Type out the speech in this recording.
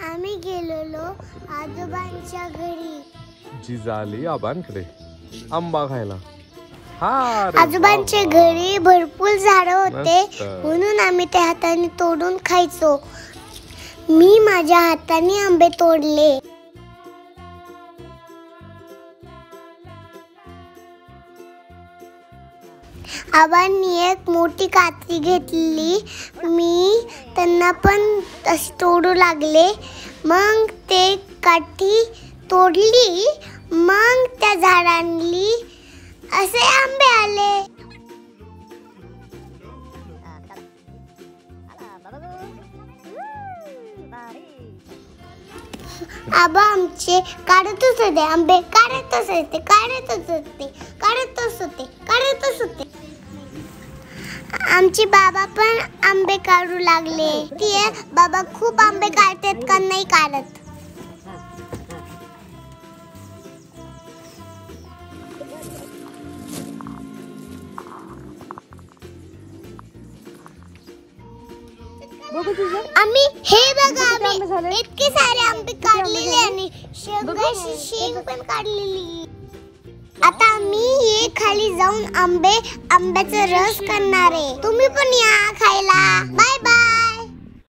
आम्ही गेलेलो आजोबांच्या घरी. जिजाली आबांकडे आंबा खायला. हा, आजोबांच्या घरी भरपूर झाडं होते म्हणून आम्ही त्या हाताने तोडून खायचो. मी माझ्या हाताने आंबे तोडले. आबांनी एक मोठी कात्री घेतली. मी त्यांना पण तशी तोडू लागले. मग ते काठी तोडली. मग त्या झाडांनी असे आंबे आले. आबा आमचे काढतच होते आंबे, काढतच होते. आमचे बाबा पण आंबे काढू लागले. ते बाबा खूप आंबे काढतात का नाही काढत. आम्ही हे बघा, आम्ही इतके सारे आंबे काढलेले आणि शेंगाची शेंग पण काढलेली. आता आम्ही हे खाली जाऊन आंब्याचा रस करणार आहे. तुम्ही पण या खायला. Bye bye.